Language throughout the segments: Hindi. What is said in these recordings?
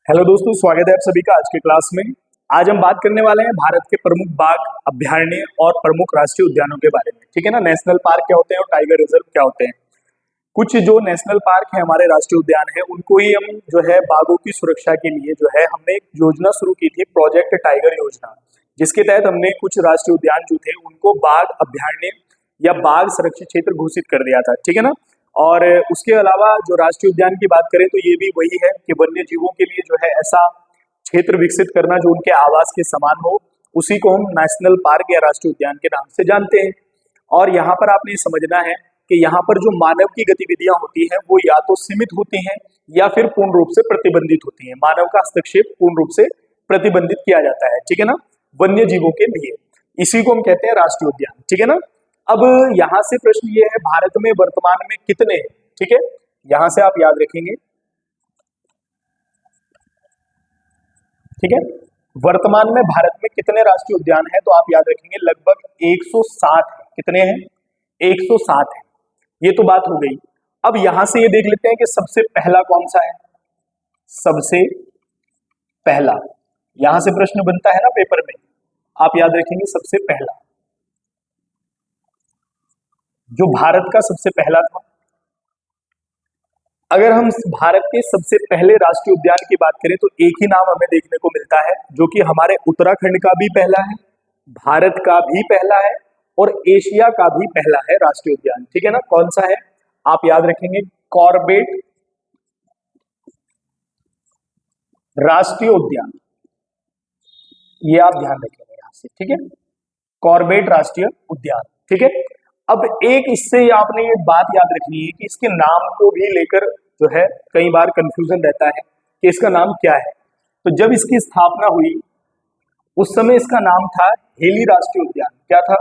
हेलो दोस्तों, स्वागत है आप सभी का आज के क्लास में। आज हम बात करने वाले हैं भारत के प्रमुख बाग, अभयारण्य और प्रमुख राष्ट्रीय उद्यानों के बारे में। ठीक है ना। नेशनल पार्क क्या होते हैं और टाइगर रिजर्व क्या होते हैं। कुछ जो नेशनल पार्क है, हमारे राष्ट्रीय उद्यान है, उनको ही हम जो है बाघों की सुरक्षा के लिए जो है हमने एक योजना शुरू की थी, प्रोजेक्ट टाइगर योजना, जिसके तहत हमने कुछ राष्ट्रीय उद्यान जो थे उनको बाघ अभयारण्य या बाघ संरक्षित क्षेत्र घोषित कर दिया था। ठीक है ना। और उसके अलावा जो राष्ट्रीय उद्यान की बात करें तो ये भी वही है कि वन्य जीवों के लिए जो है ऐसा क्षेत्र विकसित करना जो उनके आवास के समान हो, उसी को हम नेशनल पार्क या राष्ट्रीय उद्यान के नाम से जानते हैं। और यहाँ पर आपने समझना है कि यहाँ पर जो मानव की गतिविधियां होती हैं वो या तो सीमित होती हैं या फिर पूर्ण रूप से प्रतिबंधित होती हैं। मानव का हस्तक्षेप पूर्ण रूप से प्रतिबंधित किया जाता है। ठीक है ना, वन्य जीवों के लिए। इसी को हम कहते हैं राष्ट्रीय उद्यान। ठीक है ना। अब यहां से प्रश्न ये है, भारत में वर्तमान में कितने हैं। ठीक है, यहां से आप याद रखेंगे। ठीक है, वर्तमान में भारत में कितने राष्ट्रीय उद्यान हैं, तो आप याद रखेंगे लगभग 160 है। कितने हैं? 160 है। ये तो बात हो गई। अब यहां से ये देख लेते हैं कि सबसे पहला कौन सा है। सबसे पहला यहां से प्रश्न बनता है ना पेपर में, आप याद रखेंगे सबसे पहला जो भारत का सबसे पहला था। अगर हम भारत के सबसे पहले राष्ट्रीय उद्यान की बात करें तो एक ही नाम हमें देखने को मिलता है, जो कि हमारे उत्तराखंड का भी पहला है, भारत का भी पहला है और एशिया का भी पहला है राष्ट्रीय उद्यान। ठीक है ना। कौन सा है? आप याद रखेंगे कॉर्बेट राष्ट्रीय उद्यान। ये आप ध्यान रखेंगे यहां से। ठीक है, कॉर्बेट राष्ट्रीय उद्यान। ठीक है। अब एक इससे आपने ये बात याद रखनी है कि इसके नाम को भी लेकर जो है कई बार कंफ्यूजन रहता है कि इसका नाम क्या है। तो जब इसकी स्थापना हुई उस समय इसका नाम था हेली राष्ट्रीय उद्यान। क्या था?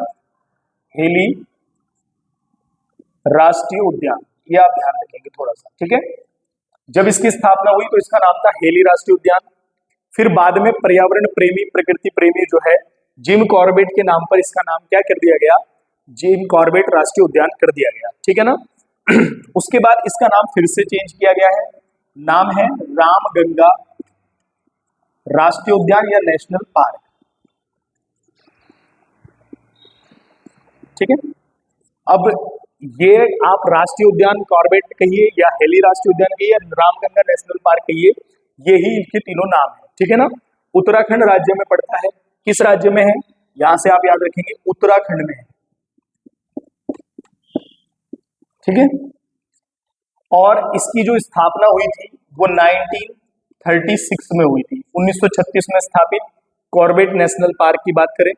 हेली राष्ट्रीय उद्यान। ये आप ध्यान रखेंगे थोड़ा सा। ठीक है, जब इसकी स्थापना हुई तो इसका नाम था हेली राष्ट्रीय उद्यान। फिर बाद में पर्यावरण प्रेमी, प्रकृति प्रेमी जो है जिम कॉर्बेट के नाम पर इसका नाम क्या कर दिया गया? जिम कॉर्बेट राष्ट्रीय उद्यान कर दिया गया। ठीक है ना। उसके बाद इसका नाम फिर से चेंज किया गया है, नाम है रामगंगा राष्ट्रीय उद्यान या नेशनल पार्क। ठीक है, अब ये आप राष्ट्रीय उद्यान कॉर्बेट कहिए या हेली राष्ट्रीय उद्यान कहिए या रामगंगा नेशनल पार्क कहिए, ये ही इनके तीनों नाम है। ठीक है ना। उत्तराखंड राज्य में पड़ता है। किस राज्य में है? यहां से आप याद रखेंगे उत्तराखंड में है। ठीक है, और इसकी जो स्थापना हुई थी वो 1936 में हुई थी। 1936 में स्थापित कॉर्बेट नेशनल पार्क की बात करें,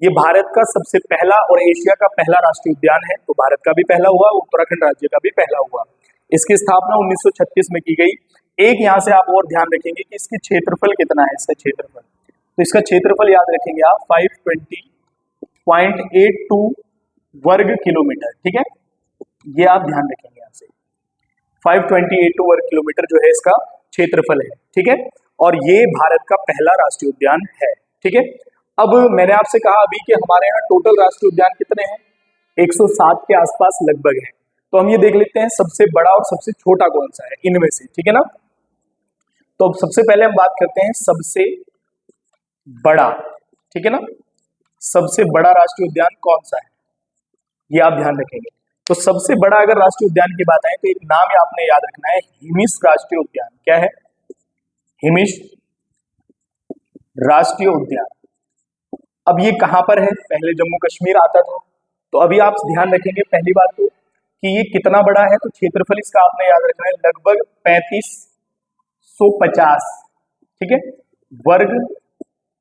ये भारत का सबसे पहला और एशिया का पहला राष्ट्रीय उद्यान है। तो भारत का भी पहला हुआ, उत्तराखंड राज्य का भी पहला हुआ। इसकी स्थापना 1936 में की गई। एक यहां से आप और ध्यान रखेंगे कि इसकी क्षेत्रफल कितना है। इसका क्षेत्रफल, तो इसका क्षेत्रफल याद रखेंगे आप 520.82 वर्ग किलोमीटर। ठीक है, ये आप ध्यान रखेंगे यहां से 528 वर्ग किलोमीटर जो है इसका क्षेत्रफल है। ठीक है, और ये भारत का पहला राष्ट्रीय उद्यान है। ठीक है, अब मैंने आपसे कहा अभी कि हमारे यहाँ टोटल राष्ट्रीय उद्यान कितने हैं? 107 के आसपास लगभग है। तो हम ये देख लेते हैं सबसे बड़ा और सबसे छोटा कौन सा है इनमें से। ठीक है ना। तो सबसे पहले हम बात करते हैं सबसे बड़ा। ठीक है ना, सबसे बड़ा राष्ट्रीय उद्यान कौन सा है, ये आप ध्यान रखेंगे। तो सबसे बड़ा अगर राष्ट्रीय उद्यान की बात आए तो एक नाम आपने याद रखना है, हिमिस राष्ट्रीय उद्यान। क्या है? हिमिस राष्ट्रीय उद्यान। अब ये कहां पर है? पहले जम्मू कश्मीर आता था। तो अभी आप ध्यान रखेंगे पहली बात तो कि ये कितना बड़ा है, तो क्षेत्रफल इसका आपने याद रखना है लगभग 3550। ठीक है, वर्ग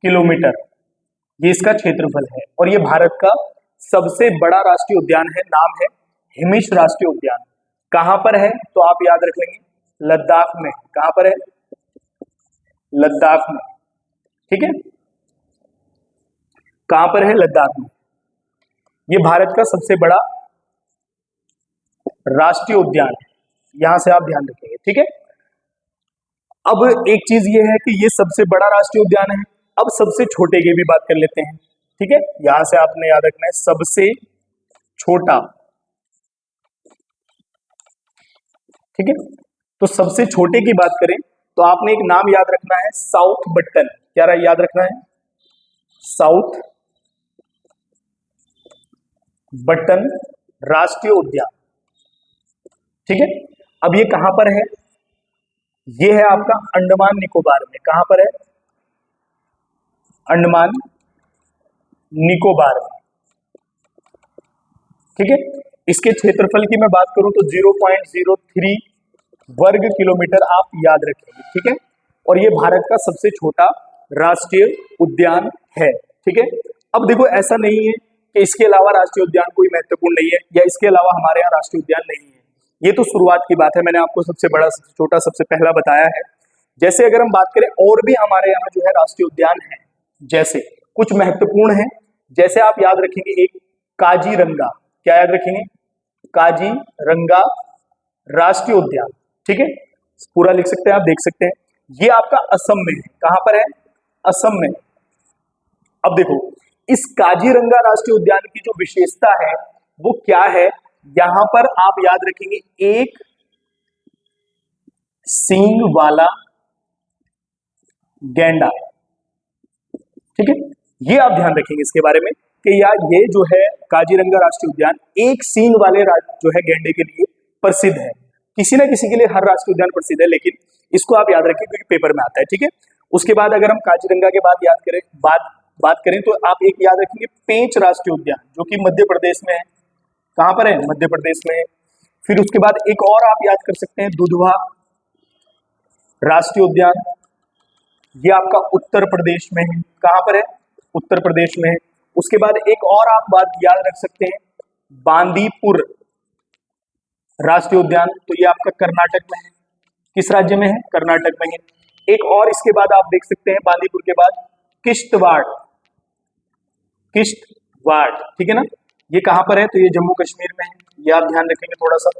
किलोमीटर ये इसका क्षेत्रफल है। और ये भारत का सबसे बड़ा राष्ट्रीय उद्यान है, नाम है हिमिस राष्ट्रीय उद्यान। कहां पर है? तो आप याद रख लेंगे लद्दाख में। कहां पर है? लद्दाख में। ठीक है, कहां पर है? लद्दाख में। ये भारत का सबसे बड़ा राष्ट्रीय उद्यान है, यहां से आप ध्यान रखेंगे। ठीक है, अब एक चीज ये है कि ये सबसे बड़ा राष्ट्रीय उद्यान है। अब सबसे छोटे की भी बात कर लेते हैं। ठीक है, यहां से आपने याद रखना है सबसे छोटा। ठीक है, तो सबसे छोटे की बात करें तो आपने एक नाम याद रखना है, साउथ बट्टन। क्या याद रखना है? साउथ बट्टन राष्ट्रीय उद्यान। ठीक है, अब ये कहां पर है? ये है आपका अंडमान निकोबार में। कहां पर है? अंडमान निकोबार में। ठीक है, इसके क्षेत्रफल की मैं बात करूं तो 0.03 वर्ग किलोमीटर आप याद रखेंगे। ठीक है, और ये भारत का सबसे छोटा राष्ट्रीय उद्यान है। ठीक है, अब देखो ऐसा नहीं है कि इसके अलावा राष्ट्रीय उद्यान कोई महत्वपूर्ण नहीं है या इसके अलावा हमारे यहाँ राष्ट्रीय उद्यान नहीं है। ये तो शुरुआत की बात है, मैंने आपको सबसे बड़ा सबसे छोटा सबसे पहला बताया है। जैसे अगर हम बात करें और भी हमारे यहाँ जो है राष्ट्रीय उद्यान है, जैसे कुछ महत्वपूर्ण है, जैसे आप याद रखेंगे एक काजीरंगा। क्या याद रखेंगे? काजीरंगा राष्ट्रीय उद्यान। ठीक है, पूरा लिख सकते हैं आप, देख सकते हैं। ये आपका असम में है। कहां पर है? असम में। अब देखो इस काजीरंगा राष्ट्रीय उद्यान की जो विशेषता है वो क्या है? यहां पर आप याद रखेंगे एक सींग वाला गैंडा। ठीक है, ये आप ध्यान रखेंगे इसके बारे में कि यार ये जो है काजीरंगा राष्ट्रीय उद्यान एक सींग वाले जो है गैंडे के लिए प्रसिद्ध है। किसी ना किसी के लिए हर राष्ट्रीय उद्यान प्रसिद्ध है, लेकिन इसको आप याद रखें क्योंकि पेपर में आता है। ठीक है, उसके बाद अगर हम काजीरंगा के बाद याद करें बात करें तो आप एक याद रखेंगे पेंच राष्ट्रीय उद्यान, जो कि मध्य प्रदेश में है। कहां पर है? मध्य प्रदेश में है। फिर उसके बाद एक और आप याद कर सकते हैं दुधवा राष्ट्रीय उद्यान, ये आपका उत्तर प्रदेश में है। कहां पर है? उत्तर प्रदेश में है। उसके बाद एक और आप बात याद रख सकते हैं बांदीपुर राष्ट्रीय उद्यान, तो ये आपका कर्नाटक में है। किस राज्य में है? कर्नाटक में है। एक और इसके बाद आप देख सकते हैं बांदीपुर के बाद किश्तवाड़। किश्तवाड़, ठीक है ना, ये कहां पर है? तो ये जम्मू कश्मीर में है। ये आप ध्यान रखेंगे थोड़ा सा।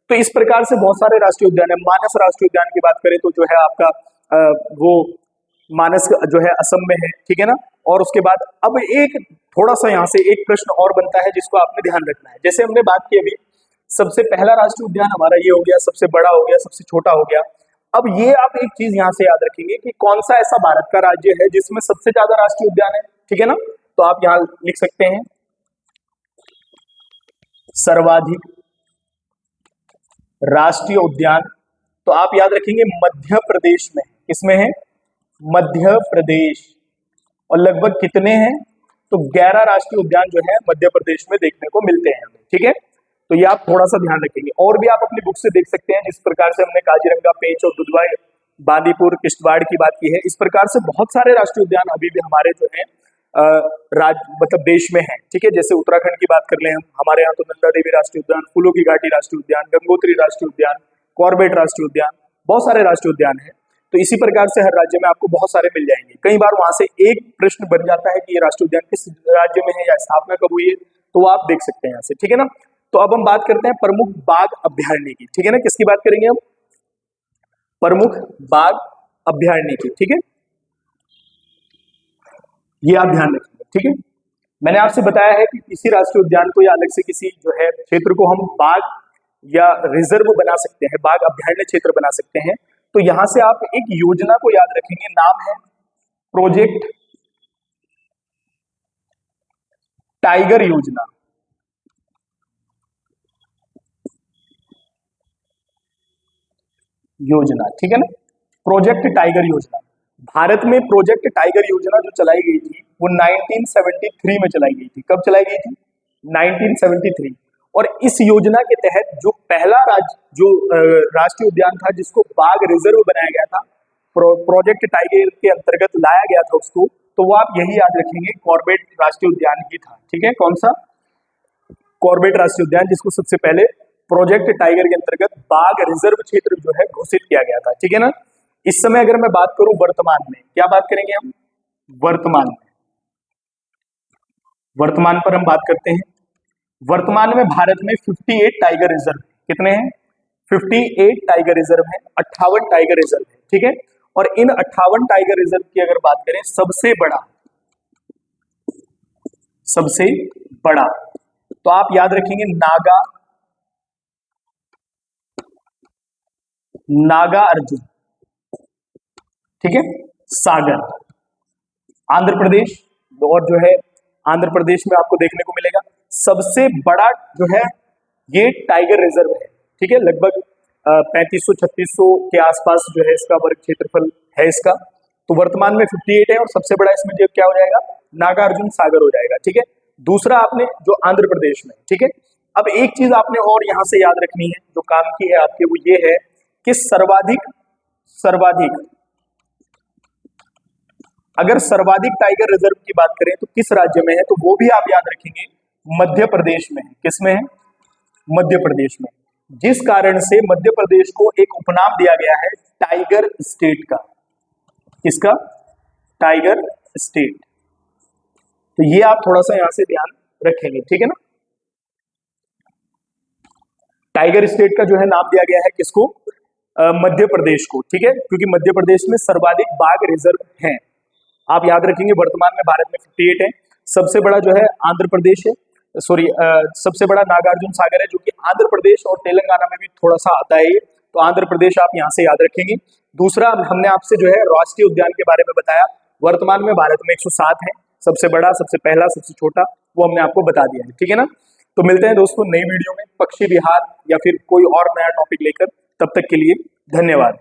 तो इस प्रकार से बहुत सारे राष्ट्रीय उद्यान है। मानस राष्ट्रीय उद्यान की बात करें तो जो है आपका वो मानस जो है असम में है। ठीक है ना, और उसके बाद अब एक थोड़ा सा यहाँ से एक प्रश्न और बनता है जिसको आपने ध्यान रखना है। जैसे हमने बात की अभी, सबसे पहला राष्ट्रीय उद्यान हमारा ये हो गया, सबसे बड़ा हो गया, सबसे छोटा हो गया। अब ये आप एक चीज यहाँ से याद रखेंगे कि कौन सा ऐसा भारत का राज्य है जिसमें सबसे ज्यादा राष्ट्रीय उद्यान है। ठीक है ना, तो आप यहाँ लिख सकते हैं सर्वाधिक राष्ट्रीय उद्यान। तो आप याद रखेंगे मध्य प्रदेश में। किसमें है? मध्य प्रदेश। और लगभग कितने हैं? तो 11 राष्ट्रीय उद्यान जो है मध्य प्रदेश में देखने को मिलते हैं हमें। ठीक है, तो ये आप थोड़ा सा ध्यान रखेंगे। और भी आप अपनी बुक से देख सकते हैं, जिस प्रकार से हमने काजीरंगा, पेंच और दुधवा, बांदीपुर, किश्तवाड़ की बात की है, इस प्रकार से बहुत सारे राष्ट्रीय उद्यान अभी भी हमारे जो है मतलब देश में है। ठीक है, जैसे उत्तराखंड की बात कर ले हम, हमारे यहाँ तो नंदा देवी राष्ट्रीय उद्यान, फूलों की घाटी राष्ट्रीय उद्यान, गंगोत्री राष्ट्रीय उद्यान, कॉर्बेट राष्ट्रीय उद्यान, बहुत सारे राष्ट्रीय उद्यान है। तो इसी प्रकार से हर राज्य में आपको बहुत सारे मिल जाएंगे। कई बार वहां से एक प्रश्न बन जाता है कि ये राष्ट्रीय उद्यान किस राज्य में है या स्थापना कब हुई है, तो आप देख सकते हैं यहाँ से। ठीक है ना, तो अब हम बात करते हैं प्रमुख बाघ अभ्यारण्य की। ठीक है ना, किसकी बात करेंगे हम? प्रमुख बाघ अभ्यारण्य की। ठीक है, ये आप ध्यान रखिए। ठीक है, मैंने आपसे बताया है कि किसी राष्ट्रीय उद्यान को या अलग से किसी जो है क्षेत्र को हम बाघ या रिजर्व बना सकते हैं, बाघ अभ्यारण्य क्षेत्र बना सकते हैं। तो यहां से आप एक योजना को याद रखेंगे, नाम है प्रोजेक्ट टाइगर योजना। ठीक है ना, प्रोजेक्ट टाइगर योजना। भारत में प्रोजेक्ट टाइगर योजना जो चलाई गई थी वो 1973 में चलाई गई थी। कब चलाई गई थी? 1973। और इस योजना के तहत जो पहला राष्ट्रीय उद्यान था जिसको बाघ रिजर्व बनाया गया था, प्रोजेक्ट टाइगर के अंतर्गत लाया गया था उसको, तो वो आप यही याद रखेंगे कॉर्बेट राष्ट्रीय उद्यान ही था। ठीक है, कौन सा? कॉर्बेट राष्ट्रीय उद्यान, जिसको सबसे पहले प्रोजेक्ट टाइगर के अंतर्गत बाघ रिजर्व क्षेत्र जो है घोषित किया गया था। ठीक है ना, इस समय अगर मैं बात करूं वर्तमान में, क्या बात करेंगे हम? वर्तमान में, वर्तमान पर हम बात करते हैं। वर्तमान में भारत में 58 टाइगर रिजर्व। कितने हैं? 58 टाइगर रिजर्व है, 58 टाइगर रिजर्व है। ठीक है, और इन 58 टाइगर रिजर्व की अगर बात करें, सबसे बड़ा तो आप याद रखेंगे नागा अर्जुन। ठीक है, सागर। आंध्र प्रदेश, और जो है आंध्र प्रदेश में आपको देखने को मिलेगा सबसे बड़ा जो है ये टाइगर रिजर्व है। ठीक है, लगभग 3500-3600 के आसपास जो है इसका वर्ग क्षेत्रफल है इसका। तो वर्तमान में 58 है और सबसे बड़ा इसमें जो क्या हो जाएगा, नागार्जुन सागर हो जाएगा। ठीक है, दूसरा आपने जो आंध्र प्रदेश में, ठीक है। अब एक चीज आपने और यहां से याद रखनी है जो काम की है आपके, वो ये है कि सर्वाधिक अगर सर्वाधिक टाइगर रिजर्व की बात करें तो किस राज्य में है, तो वो भी आप याद रखेंगे मध्य प्रदेश में है। किसमें है, मध्य प्रदेश में। जिस कारण से मध्य प्रदेश को एक उपनाम दिया गया है टाइगर स्टेट का। किसका, टाइगर स्टेट। तो ये आप थोड़ा सा यहां से ध्यान रखेंगे, ठीक है ना। टाइगर स्टेट का जो है नाम दिया गया है किसको, मध्य प्रदेश को। ठीक है, क्योंकि मध्य प्रदेश में सर्वाधिक बाघ रिजर्व हैं। आप याद रखेंगे वर्तमान में भारत में 58 है। सबसे बड़ा जो है आंध्र प्रदेश है, सॉरी सबसे बड़ा नागार्जुन सागर है, जो कि आंध्र प्रदेश और तेलंगाना में भी थोड़ा सा आता है ये। तो आंध्र प्रदेश आप यहां से याद रखेंगे। दूसरा हमने आपसे जो है राष्ट्रीय उद्यान के बारे में बताया। वर्तमान में भारत में 107 है, सबसे बड़ा, सबसे पहला, सबसे छोटा, वो हमने आपको बता दिया है। ठीक है ना। तो मिलते हैं दोस्तों नई वीडियो में पक्षी विहार या फिर कोई और नया टॉपिक लेकर। तब तक के लिए धन्यवाद।